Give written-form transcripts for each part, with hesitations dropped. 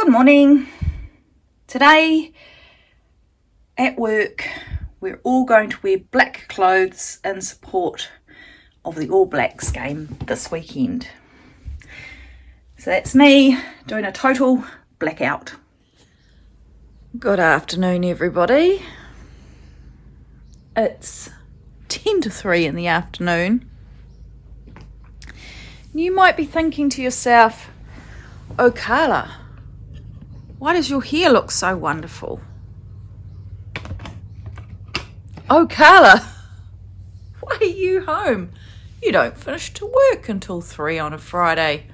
Good morning. Today at work we're all going to wear black clothes in support of the All Blacks game this weekend. So that's me doing a total blackout. Good afternoon everybody. It's 10 to 3 in the afternoon. You might be thinking to yourself, oh Carla, why does your hair look so wonderful? Oh Carla, why are you home? You don't finish to work until 3 on a Friday.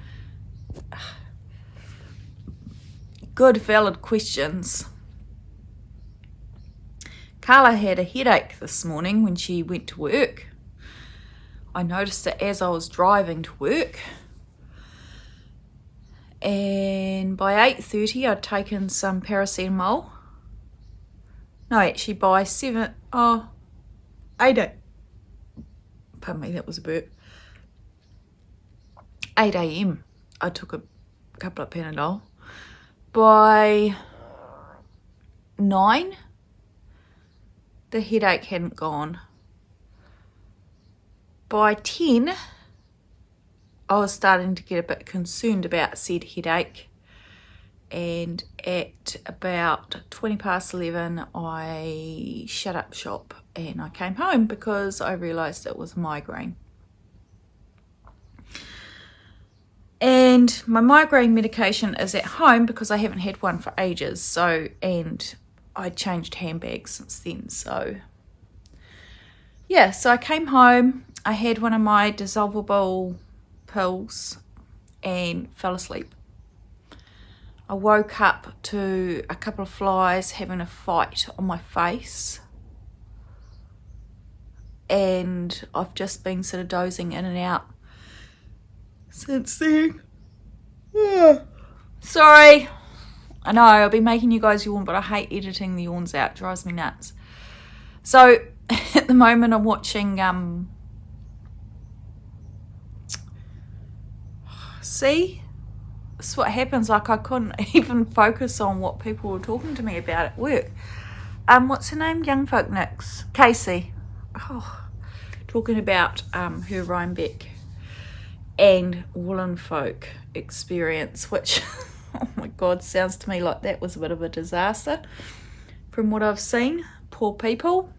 Good valid questions. Carla had a headache this morning when she went to work. I noticed it as I was driving to work. And by 8:30 I'd taken some paracetamol. No, actually by 8 pardon me, that was a burp. 8 a.m. I took a couple of Panadol. By 9 the headache hadn't gone. By 10 I was starting to get a bit concerned about said headache, and at about 20 past 11 I shut up shop and I came home because I realised it was a migraine. And my migraine medication is at home because I haven't had one for ages, and I changed handbags since then. So yeah, so I came home, I had one of my dissolvable pills and fell asleep. I woke up to a couple of flies having a fight on my face, and I've just been sort of dozing in and out since then. Sorry, I know I'll be making you guys yawn, but I hate editing the yawns out. It drives me nuts. So at the moment I'm watching see, that's what happens. Like, I couldn't even focus on what people were talking to me about at work. What's her name? Young Folk Nix. Casey. Oh, talking about her Rhinebeck and Woolen Folk experience, which, oh my God, sounds to me like that was a bit of a disaster from what I've seen. Poor people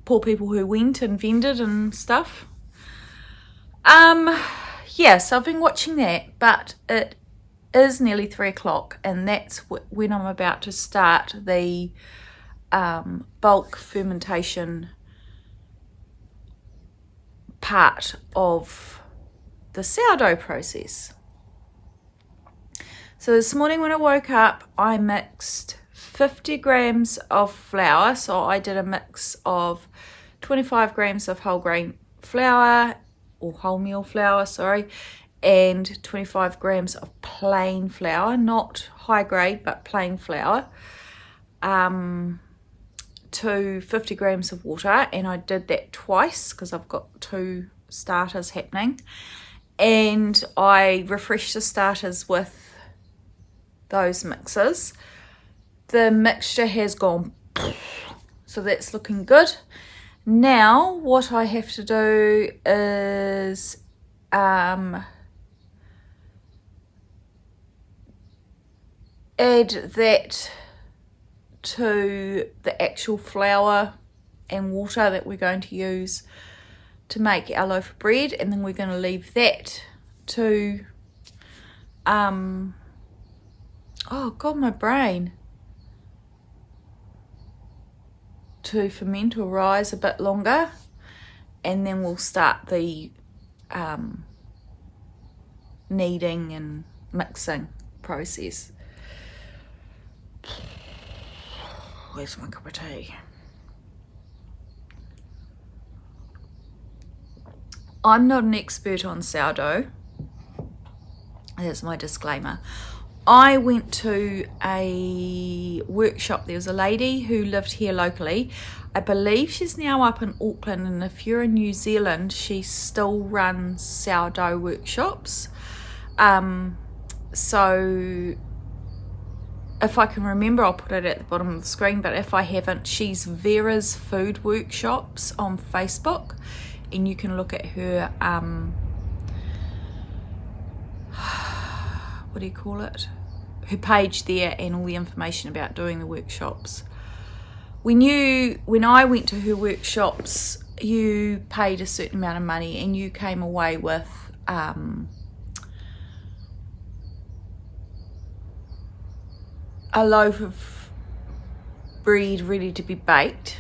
who went and vended and stuff. Yes, I've been watching that, but it is nearly 3 o'clock, and that's when I'm about to start the bulk fermentation part of the sourdough process. So this morning when I woke up, I mixed 50 grams of flour. So I did a mix of 25 grams of whole grain flour, or wholemeal flour, sorry, and 25 grams of plain flour, not high grade, but plain flour, to 50 grams of water. And I did that twice because I've got 2 starters happening, and I refreshed the starters with those mixes. The mixture has gone, so that's looking good. Now what I have to do is add that to the actual flour and water that we're going to use to make our loaf of bread, and then we're going to leave that to oh God, my brain, to ferment or rise a bit longer, and then we'll start the kneading and mixing process. Where's my cup of tea? I'm not an expert on sourdough. That's my disclaimer. I went to a workshop. There was a lady who lived here locally. I believe she's now up in Auckland, and if you're in New Zealand, she still runs sourdough workshops. so if I can remember, I'll put it at the bottom of the screen, but if I haven't, she's Vera's Food Workshops on Facebook, and you can look at her, what do you call it? Her page there, and all the information about doing the workshops. We knew when I went to her workshops, you paid a certain amount of money and you came away with a loaf of bread ready to be baked.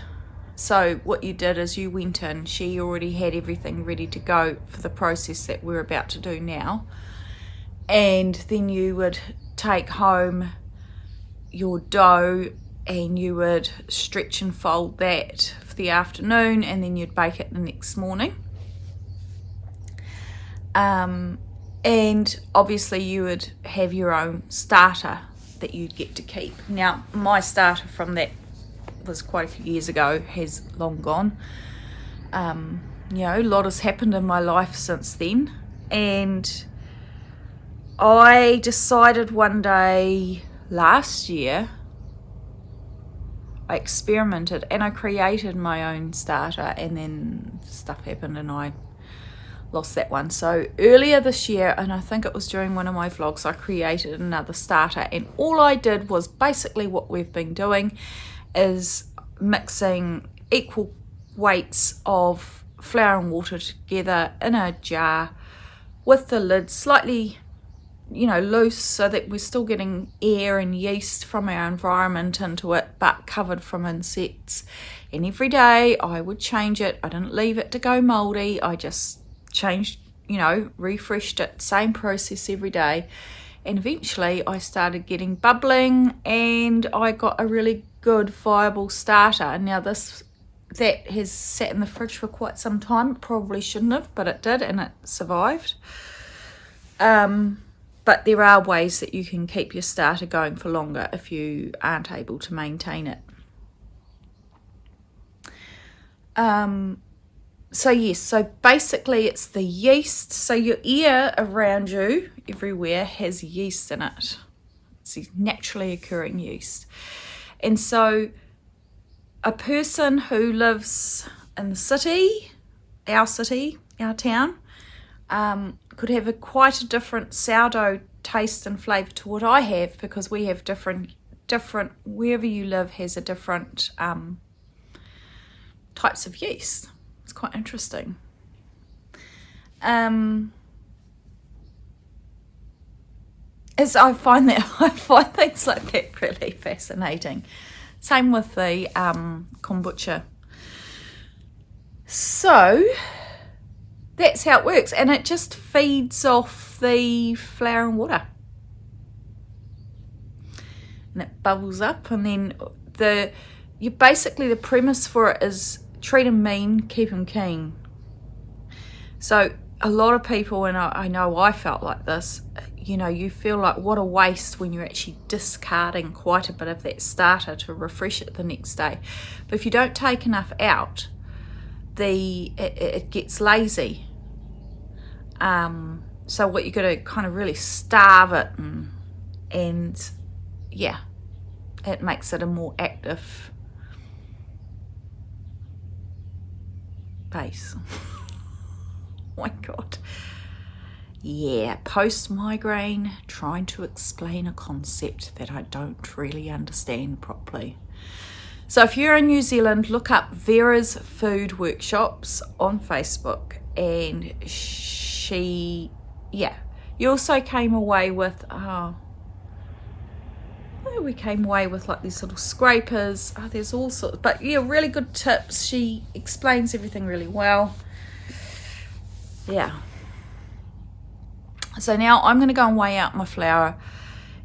So what you did is you went in, she already had everything ready to go for the process that we're about to do now, and then you would take home your dough and you would stretch and fold that for the afternoon, and then you'd bake it the next morning. And obviously you would have your own starter that you'd get to keep. Now, my starter from that was quite a few years ago, has long gone. You know, a lot has happened in my life since then, and I decided one day last year, I experimented and I created my own starter, and then stuff happened and I lost that one. So earlier this year, and I think it was during one of my vlogs, I created another starter, and all I did was basically what we've been doing, is mixing equal weights of flour and water together in a jar with the lid slightly, you know, loose, so that we're still getting air and yeast from our environment into it, but covered from insects. And every day I would change it. I didn't leave it to go moldy. I just changed, you know, refreshed it, same process every day. And eventually I started getting bubbling, and I got a really good viable starter. And now that has sat in the fridge for quite some time. It probably shouldn't have, but it did, and it survived. But there are ways that you can keep your starter going for longer if you aren't able to maintain it. So yes, so basically it's the yeast. So your air around you everywhere has yeast in it. It's naturally occurring yeast. And so a person who lives in the city, our town, could have quite a different sourdough taste and flavour to what I have, because we have different, wherever you live has a different types of yeast. It's quite interesting. As I find things like that really fascinating. Same with the kombucha. So that's how it works, and it just feeds off the flour and water, and it bubbles up, and then basically the premise for it is treat them mean, keep them keen. So a lot of people, and I know I felt like this, you know, you feel like what a waste when you're actually discarding quite a bit of that starter to refresh it the next day. But if you don't take enough out, it gets lazy. So what you got to kind of really starve it, and yeah, it makes it a more active base. Oh my god. Yeah, post-migraine, trying to explain a concept that I don't really understand properly. So if you're in New Zealand, look up Vera's Food Workshops on Facebook, and you also came away with, we came away with like these little scrapers. There's all sorts, but yeah, really good tips. She explains everything really well. Yeah. So now I'm going to go and weigh out my flour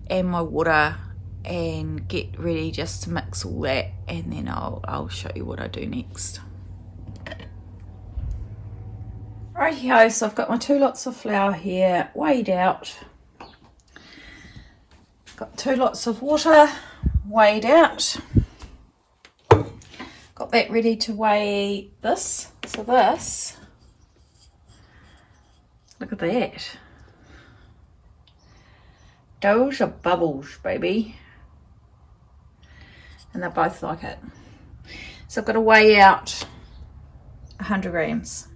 and my water and get ready just to mix all that, and then I'll show you what I do next. Rightio, so I've got my 2 lots of flour here weighed out. Got 2 lots of water weighed out. Got that ready to weigh this. So this, look at that. Those are bubbles, baby. And they both like it. So I've got to weigh out 100 grams.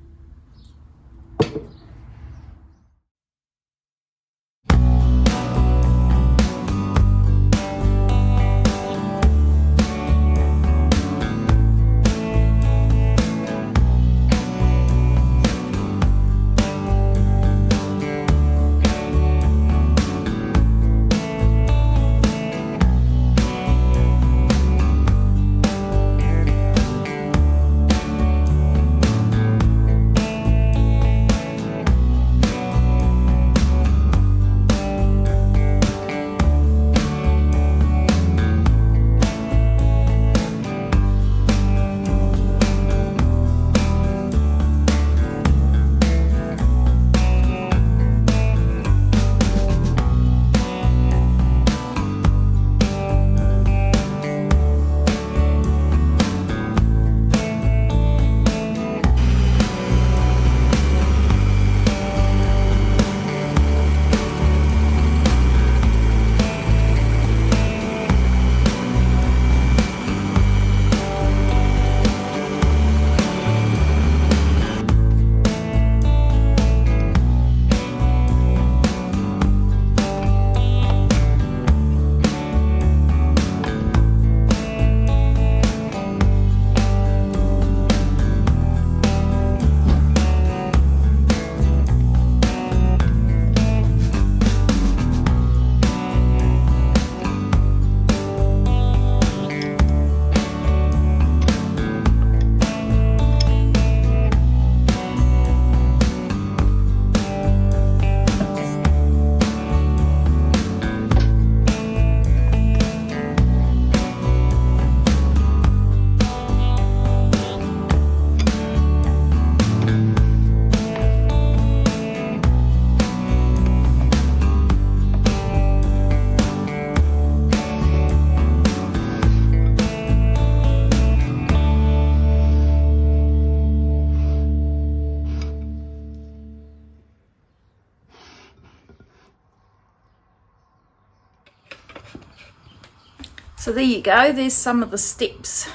So there you go, there's some of the steps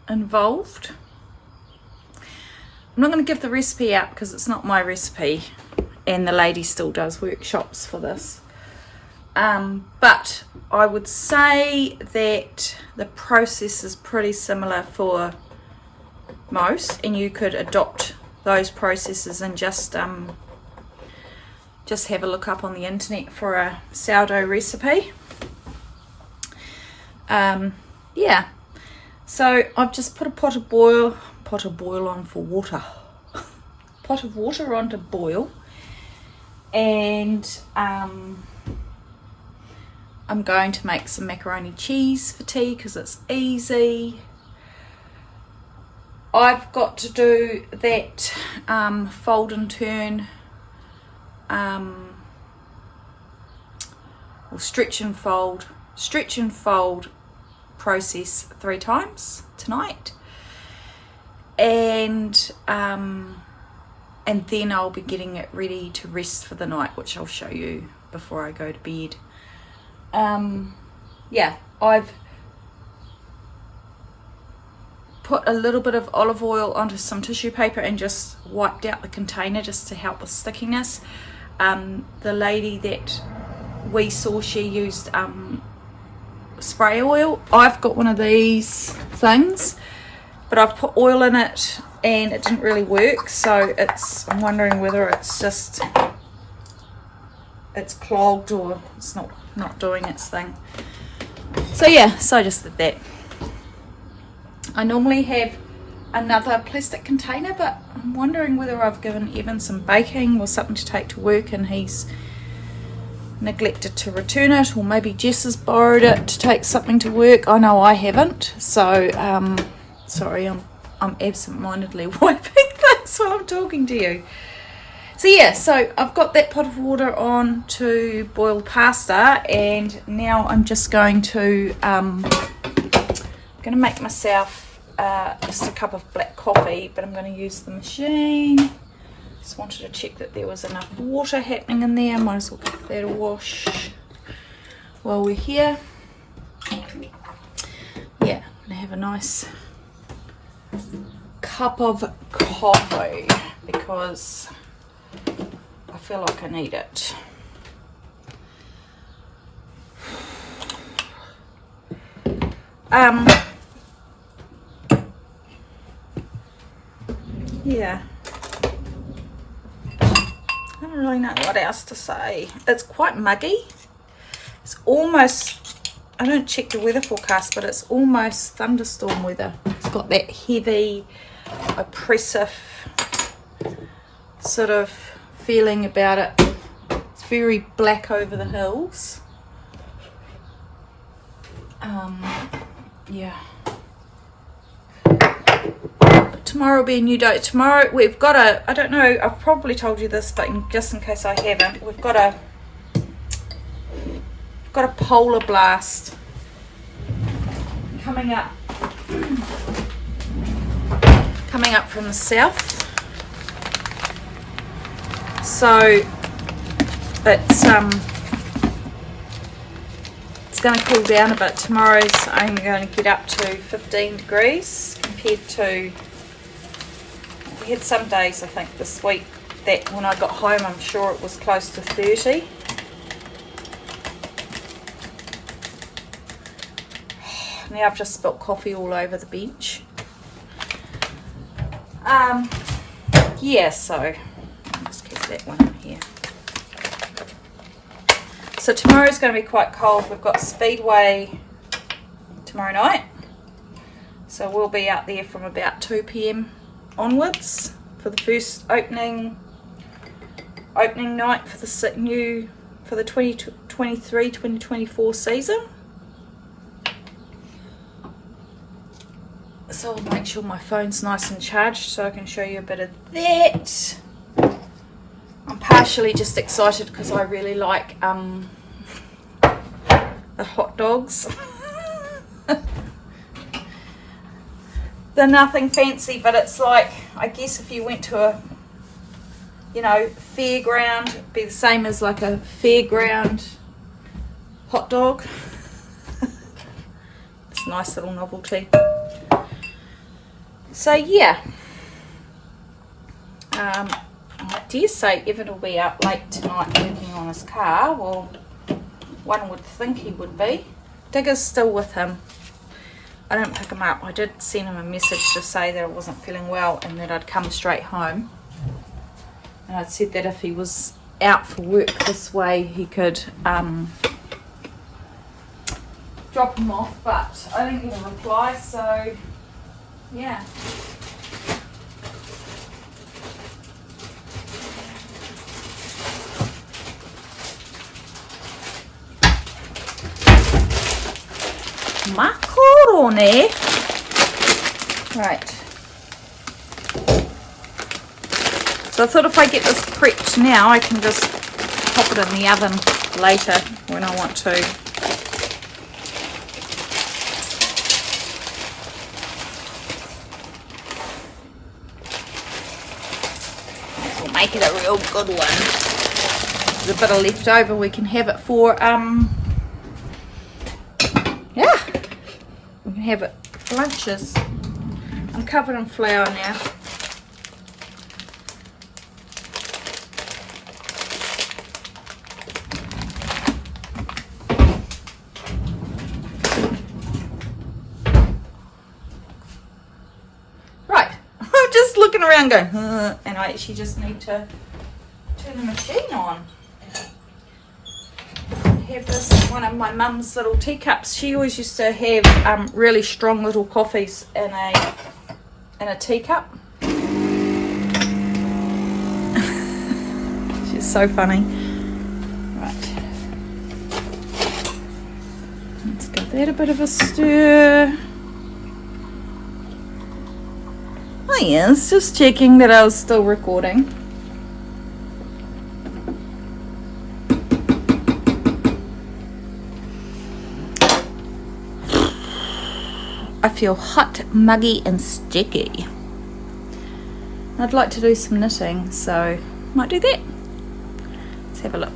involved. I'm not going to give the recipe out because it's not my recipe and the lady still does workshops for this. But I would say that the process is pretty similar for most, and you could adopt those processes and just have a look up on the internet for a sourdough recipe. Yeah, so I've just put a pot of water on to boil, and I'm going to make some macaroni cheese for tea because it's easy. I've got to do that fold and turn or stretch and fold process 3 times tonight, and then I'll be getting it ready to rest for the night, which I'll show you before I go to bed. Yeah, I've put a little bit of olive oil onto some tissue paper and just wiped out the container just to help with stickiness. The lady that we saw, she used spray oil. I've got one of these things, but I've put oil in it and it didn't really work, so I'm wondering whether it's clogged or it's not doing its thing. So yeah, so I just did that. I normally have another plastic container, but I'm wondering whether I've given Evan some baking or something to take to work and he's neglected to return it, or maybe Jess has borrowed it to take something to work. I know I haven't, so sorry, I'm absent-mindedly wiping things while I'm talking to you. So yeah, so I've got that pot of water on to boil pasta, and now I'm just going to make myself just a cup of black coffee, but I'm going to use the machine. Just wanted to check that there was enough water happening in there. Might as well give that a wash. while we're here. Yeah, I'm gonna have a nice cup of coffee because I feel like I need it. Yeah, I don't really know what else to say. It's quite muggy. It's almost, I don't check the weather forecast, but it's almost thunderstorm weather. It's got that heavy, oppressive sort of feeling about it. It's very black over the hills. Yeah. Tomorrow will be a new day. Tomorrow we've got a, I don't know, I've probably told you this, but just in case I haven't, we've got a polar blast coming up from the south. So it's going to cool down a bit. Tomorrow's only going to get up to 15 degrees compared to, we had some days I think this week that when I got home I'm sure it was close to 30. Now I've just spilt coffee all over the bench. Yeah, so I'll just keep that one in here. So tomorrow's going to be quite cold. We've got Speedway tomorrow night. So we'll be out there from about 2 p.m. onwards for the first opening night for the 2023-2024 season. So I'll make sure my phone's nice and charged so I can show you a bit of that. I'm partially just excited because I really like the hot dogs. They're nothing fancy, but it's like, I guess if you went to a, fairground, it'd be the same as like a fairground hot dog. It's a nice little novelty. So yeah, I dare say Evan will be out late tonight working on his car. Well, one would think he would be. Digger's still with him. I didn't pick him up. I did send him a message to say that I wasn't feeling well and that I'd come straight home. And I'd said that if he was out for work this way, he could drop him off, but I didn't get a reply, so yeah. Macaroni. Right. So I thought if I get this prepped now, I can just pop it in the oven later when I want to. We'll make it a real good one. There's a bit of leftover, we can have it for yeah, we can have it for lunches. I'm covered in flour now. Right, I'm just looking around going, and I actually just need to turn the machine on. Have this one of my mum's little teacups. She always used to have really strong little coffees in a teacup. She's so funny. Right, let's give that a bit of a stir. Oh yes, just checking that I was still recording. I feel hot, muggy and sticky. I'd like to do some knitting, so might do that. Let's have a look.